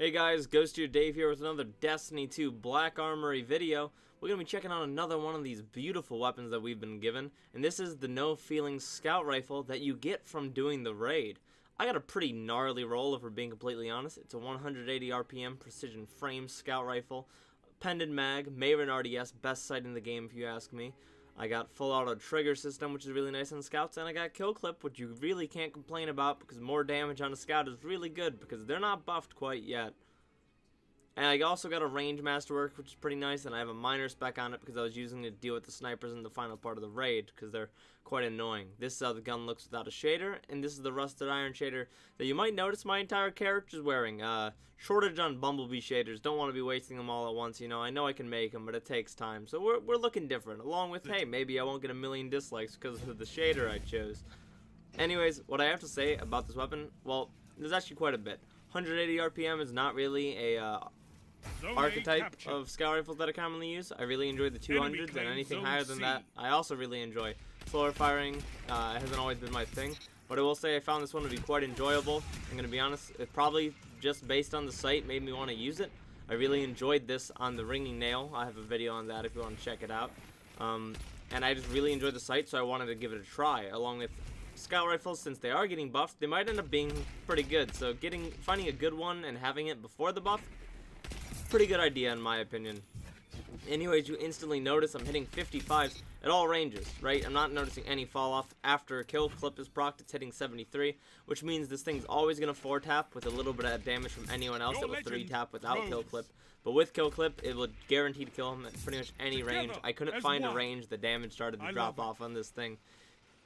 Hey guys, Dave here with another Destiny 2 Black Armory video. We're going to be checking out another one of these beautiful weapons that we've been given, and this is the No Feelings Scout Rifle that you get from doing the raid. I got a pretty gnarly roll if we're being completely honest. It's a 180 RPM precision frame scout rifle, pendant mag, Maven RDS, best sight in the game if you ask me. I got full auto trigger system, which is really nice on scouts, and I got kill clip, which you really can't complain about because more damage on a scout is really good because they're not buffed quite yet. And I also got a range masterwork, which is pretty nice, and I have a minor spec on it because I was using it to deal with the snipers in the final part of the raid because they're quite annoying. This is how the gun looks without a shader, and this is the rusted iron shader that you might notice my entire character is wearing. Shortage on bumblebee shaders, don't want to be wasting them all at once, you know. I know I can make them, but it takes time. So we're looking different, along with, hey, maybe I won't get a million dislikes because of the shader I chose. Anyways, what I have to say about this weapon, well, there's actually quite a bit. 180 RPM is not really a archetype of scout rifles that I commonly use. I really enjoy the 200s, and anything higher than that I also really enjoy. Slower firing hasn't always been my thing, but I will say I found this one to be quite enjoyable. I'm going to be honest, it probably just based on the sight made me want to use it. I really enjoyed this on the ringing nail. I have a video on that if you want to check it out. And I just really enjoyed the sight, so I wanted to give it a try. Along with scout rifles, since they are getting buffed, they might end up being pretty good. So finding a good one and having it before the buff, pretty good idea in my opinion. Anyways, you instantly notice I'm hitting 55s at all ranges, right? I'm not noticing any fall off. After kill clip is procced, it's hitting 73, which means this thing's always going to 4-tap with a little bit of damage from anyone else. It will 3-tap without kill clip, but with kill clip it will guarantee to kill him at pretty much any range. I couldn't find a range the damage started to drop off on this thing.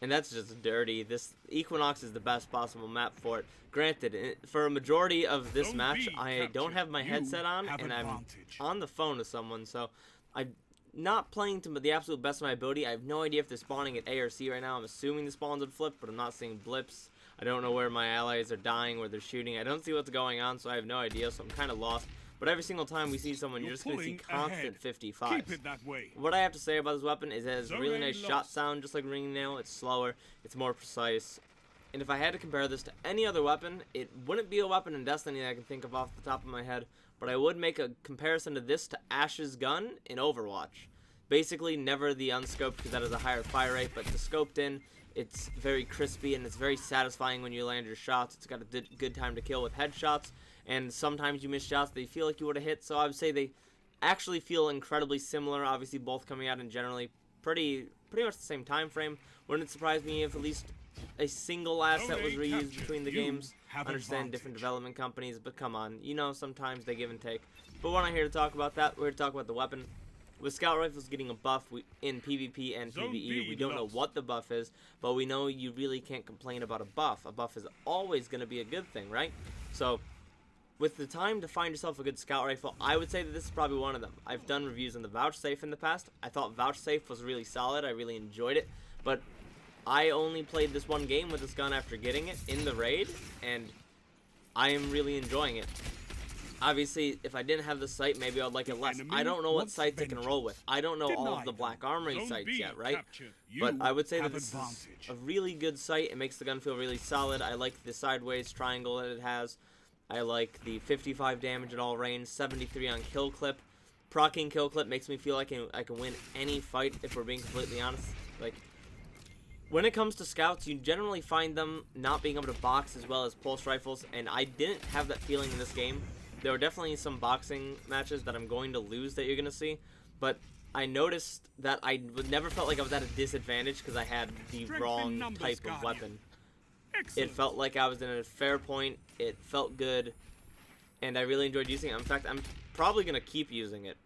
And that's just dirty. This Equinox is the best possible map for it. Granted, for a majority of this match, I don't have my headset on, and I'm on the phone with someone, so I'm not playing to the absolute best of my ability. I have no idea if they're spawning at A or C right now. I'm assuming the spawns would flip, but I'm not seeing blips. I don't know where my allies are dying, where they're shooting. I don't see what's going on, so I have no idea, so I'm kind of lost. But every single time we see someone, you're just going to see constant 55s. Keep it that way. What I have to say about this weapon is it has a really nice shot sound, just like ringing nail. It's slower, it's more precise. And if I had to compare this to any other weapon, it wouldn't be a weapon in Destiny that I can think of off the top of my head. But I would make a comparison to this to Ash's gun in Overwatch. Basically, never the unscoped because that has a higher fire rate, but the scoped in, it's very crispy and it's very satisfying when you land your shots. It's got a good time to kill with headshots, and sometimes you miss shots that you feel like you would have hit, so I would say they actually feel incredibly similar. Obviously, both coming out in generally pretty much the same time frame. Wouldn't it surprise me if at least a single asset was reused between the games. I understand different development companies, but come on, you know, sometimes they give and take. But we're not here to talk about that. We're here to talk about the weapon. With scout rifles getting a buff in PvP and PvE, we don't know what the buff is, but we know you really can't complain about a buff. A buff is always going to be a good thing, right? So, with the time to find yourself a good scout rifle, I would say that this is probably one of them. I've done reviews on the Vouchsafe in the past. I thought Vouchsafe was really solid. I really enjoyed it, but I only played this one game with this gun after getting it in the raid, and I am really enjoying it. Obviously, if I didn't have the sight, maybe I'd like it less. I don't know what sights I can roll with. I don't know all of the Black Armory sights yet, right? But I would say that this is a really good sight. It makes the gun feel really solid. I like the sideways triangle that it has. I like the 55 damage at all range, 73 on kill clip. Proccing kill clip makes me feel like I can win any fight, if we're being completely honest. Like, when it comes to scouts, you generally find them not being able to box as well as pulse rifles, and I didn't have that feeling in this game. There were definitely some boxing matches that I'm going to lose that you're going to see, but I noticed that I never felt like I was at a disadvantage because I had the wrong type of weapon. It felt like I was in a fair point, it felt good, and I really enjoyed using it. In fact, I'm probably going to keep using it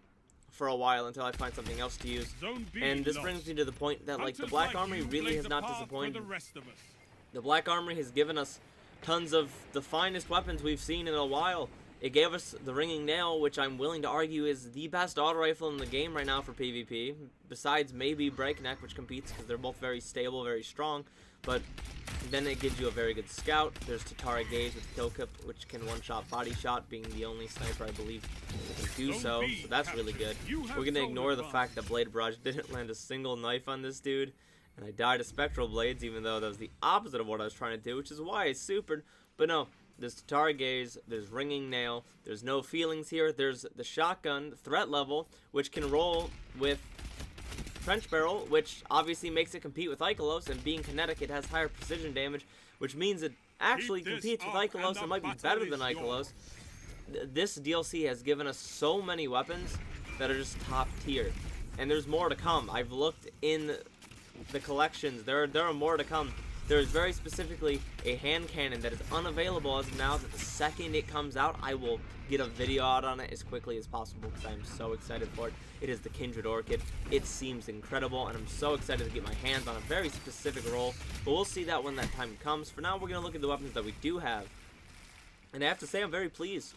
for a while until I find something else to use. And this brings me to the point that, like, the Black Armory really has not disappointed. The Black Armory has given us tons of the finest weapons we've seen in a while. It gave us the ringing nail, which I'm willing to argue is the best auto rifle in the game right now for PvP, besides maybe Breakneck, which competes because they're both very stable, very strong. But then it gives you a very good scout. There's Tatara Gauge with kill clip, which can one-shot body shot, being the only sniper I believe that can do so that's really good. We're going to ignore the fact that Blade Barrage didn't land a single knife on this dude, and I died of Spectral Blades, even though that was the opposite of what I was trying to do, which is why I supered. But no, there's Tatari Gaze, there's Ringing Nail, there's No Feelings here, there's the Shotgun, Threat Level, which can roll with Trench Barrel, which obviously makes it compete with Ikelos, and being kinetic, it has higher precision damage, which means it actually competes with Ikelos and might be better than Ikelos. This DLC has given us so many weapons that are just top tier, and there's more to come. I've looked in the collections, there are more to come. There is very specifically a hand cannon that is unavailable as of now, that the second it comes out, I will get a video out on it as quickly as possible because I am so excited for it. It is the Kindred Orchid. It seems incredible, and I'm so excited to get my hands on a very specific role, but we'll see that when that time comes. For now, we're going to look at the weapons that we do have, and I have to say I'm very pleased.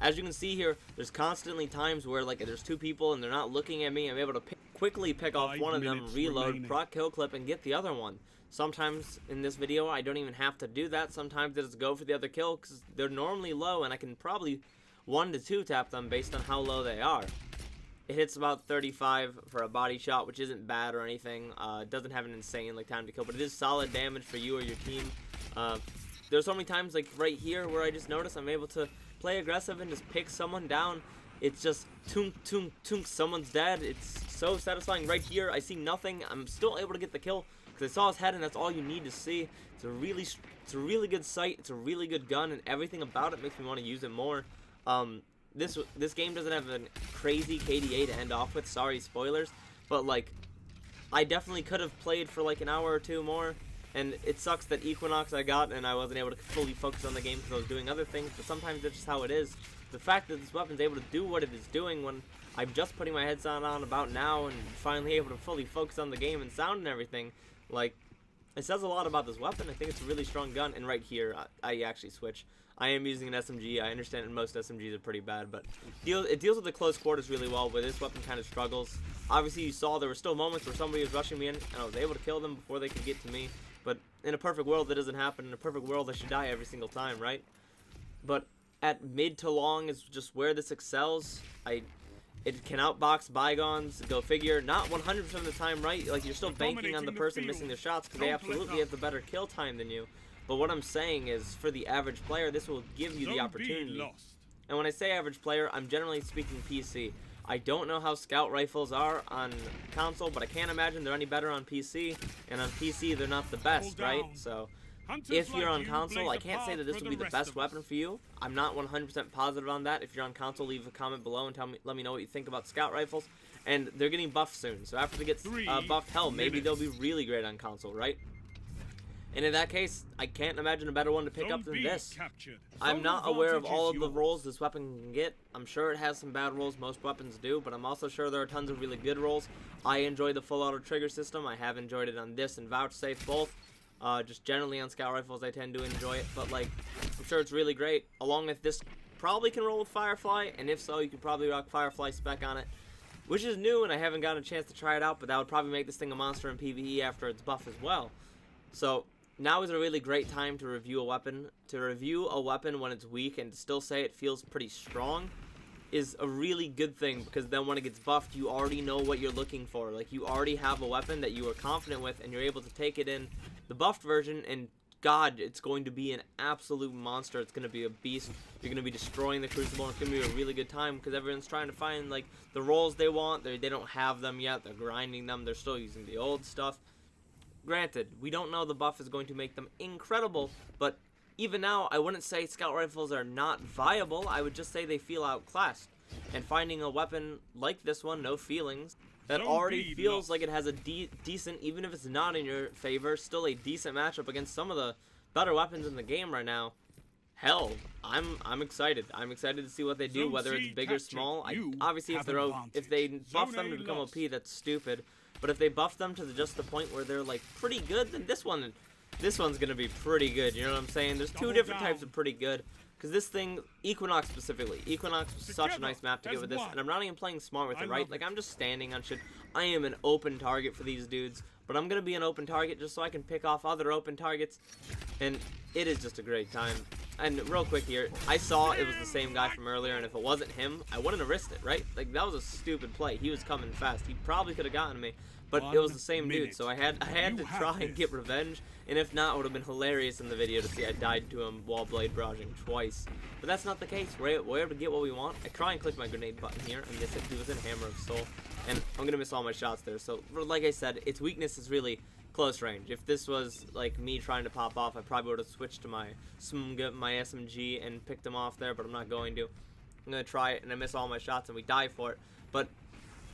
As you can see here, there's constantly times where like there's two people and they're not looking at me. I'm able to quickly pick off one of them, reload, proc kill clip, and get the other one. Sometimes in this video, I don't even have to do that. Sometimes I just go for the other kill because they're normally low, and I can probably 1 to 2 tap them based on how low they are. It hits about 35 for a body shot, which isn't bad or anything. It doesn't have an insane like time to kill, but it is solid damage for you or your team. There's so many times like right here where I just notice I'm able to play aggressive and just pick someone down. It's just tunk, tunk, tunk, someone's dead. It's so satisfying. Right here, I see nothing. I'm still able to get the kill because I saw his head, and that's all you need to see. It's a really good sight. It's a really good gun, and everything about it makes me want to use it more. This game doesn't have a crazy KDA to end off with. Sorry, spoilers, but like I definitely could have played for like an hour or two more. And it sucks that Equinox I got and I wasn't able to fully focus on the game because I was doing other things, but sometimes that's just how it is. The fact that this weapon's able to do what it is doing when I'm just putting my headset on about now and finally able to fully focus on the game and sound and everything, like, it says a lot about this weapon. I think it's a really strong gun, and right here, I actually switch. I am using an SMG. I understand that most SMGs are pretty bad, but it deals with the close quarters really well, where this weapon kind of struggles. Obviously, you saw there were still moments where somebody was rushing me in, and I was able to kill them before they could get to me. But in a perfect world, that doesn't happen. In a perfect world, I should die every single time, right? But at mid to long is just where this excels. It can outbox Bygones, go figure. Not 100% of the time, right? Like, you're still banking on the person missing their shots because they absolutely have the better kill time than you. But what I'm saying is, for the average player, this will give you the opportunity. And when I say average player, I'm generally speaking PC. I don't know how scout rifles are on console, but I can't imagine they're any better on PC. And on PC, they're not the best, right? So if you're on console, I can't say that this will be the best weapon for you. I'm not 100% positive on that. If you're on console, leave a comment below and let me know what you think about scout rifles. And they're getting buffed soon, so after they get buffed, hell, maybe they'll be really great on console, right? And in that case, I can't imagine a better one to pick up than this. I'm not aware of all of the rolls this weapon can get. I'm sure it has some bad rolls, most weapons do, but I'm also sure there are tons of really good rolls. I enjoy the full auto trigger system. I have enjoyed it on this and Vouchsafe both. Just generally on scout rifles, I tend to enjoy it, but like, I'm sure it's really great. Along with this, probably can roll with Firefly, and if so, you could probably rock Firefly spec on it, which is new, and I haven't gotten a chance to try it out, but that would probably make this thing a monster in PvE after its buff as well. So now is a really great time to review a weapon. To review a weapon when it's weak and to still say it feels pretty strong is a really good thing, because then when it gets buffed, you already know what you're looking for. Like, you already have a weapon that you are confident with, and you're able to take it in the buffed version, and God, it's going to be an absolute monster. It's going to be a beast. You're going to be destroying the Crucible, and it's going to be a really good time, because everyone's trying to find, like, the rolls they want. They don't have them yet. They're grinding them. They're still using the old stuff. Granted, we don't know the buff is going to make them incredible, but even now, I wouldn't say scout rifles are not viable. I would just say they feel outclassed. And finding a weapon like this one, No Feelings, that already feels like it has a decent, even if it's not in your favor, still a decent matchup against some of the better weapons in the game right now. Hell, I'm excited. I'm excited to see what they do, whether it's big or small. Obviously, if they buff them to become OP, that's stupid. But if they buff them to just the point where they're like pretty good, then this one's gonna be pretty good. You know what I'm saying? There's two different types of pretty good. Because this thing, Equinox specifically, Equinox was such a nice map to get with this, and I'm not even playing smart with it, right? Like, I'm just standing on shit. I am an open target for these dudes, but I'm gonna be an open target just so I can pick off other open targets, and it is just a great time. And real quick here, I saw it was the same guy from earlier, and if it wasn't him, I wouldn't have risked it, right? Like, that was a stupid play. He was coming fast. He probably could have gotten me, but it was the same dude, so I had to try and get revenge, and if not, it would have been hilarious in the video to see I died to him while blade barraging twice. But that's not the case. We're able to get what we want. I try and click my grenade button here, and miss it. He was in Hammer of Soul, and I'm gonna miss all my shots there. So, like I said, its weakness is really close range. If this was like me trying to pop off, I probably would have switched to my SMG and picked him off there, but I'm not going to. I'm gonna try it, and I miss all my shots, and we die for it. But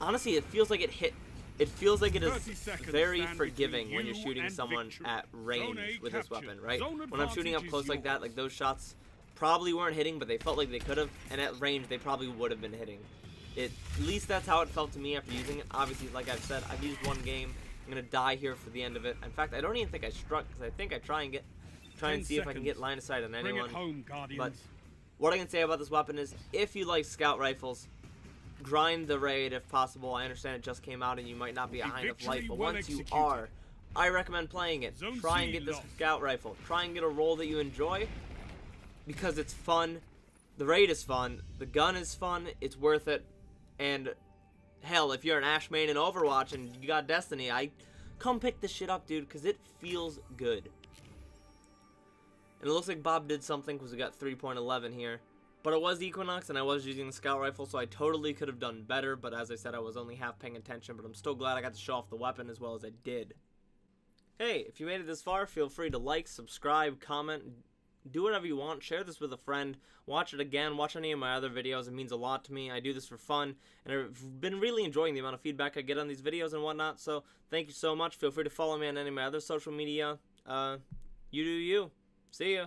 honestly, it feels like it hit. It feels like it is very forgiving when you're shooting someone at range with this weapon, right? When I'm shooting up close like that, like those shots probably weren't hitting, but they felt like they could have, and at range they probably would have been hitting. At least that's how it felt to me after using it. Obviously, like I've said, I've used one game. I'm gonna die here for the end of it. In fact, I don't even think I struck, because I think I try and see if I can get line of sight on anyone. But what I can say about this weapon is, if you like scout rifles, grind the raid if possible. I understand it just came out and you might not be a Hind of Light, but once you are, I recommend playing it. Try and get this scout rifle. Try and get a role that you enjoy, because it's fun. The raid is fun. The gun is fun. It's worth it. And hell, if you're an Ash main in Overwatch and you got Destiny, come pick this shit up, dude, because it feels good. And it looks like Bob did something, because we got 3.11 here. But it was Equinox, and I was using the scout rifle, so I totally could have done better. But as I said, I was only half paying attention. But I'm still glad I got to show off the weapon as well as I did. Hey, if you made it this far, feel free to like, subscribe, comment, do whatever you want. Share this with a friend. Watch it again. Watch any of my other videos. It means a lot to me. I do this for fun, and I've been really enjoying the amount of feedback I get on these videos and whatnot. So thank you so much. Feel free to follow me on any of my other social media. You do you. See ya.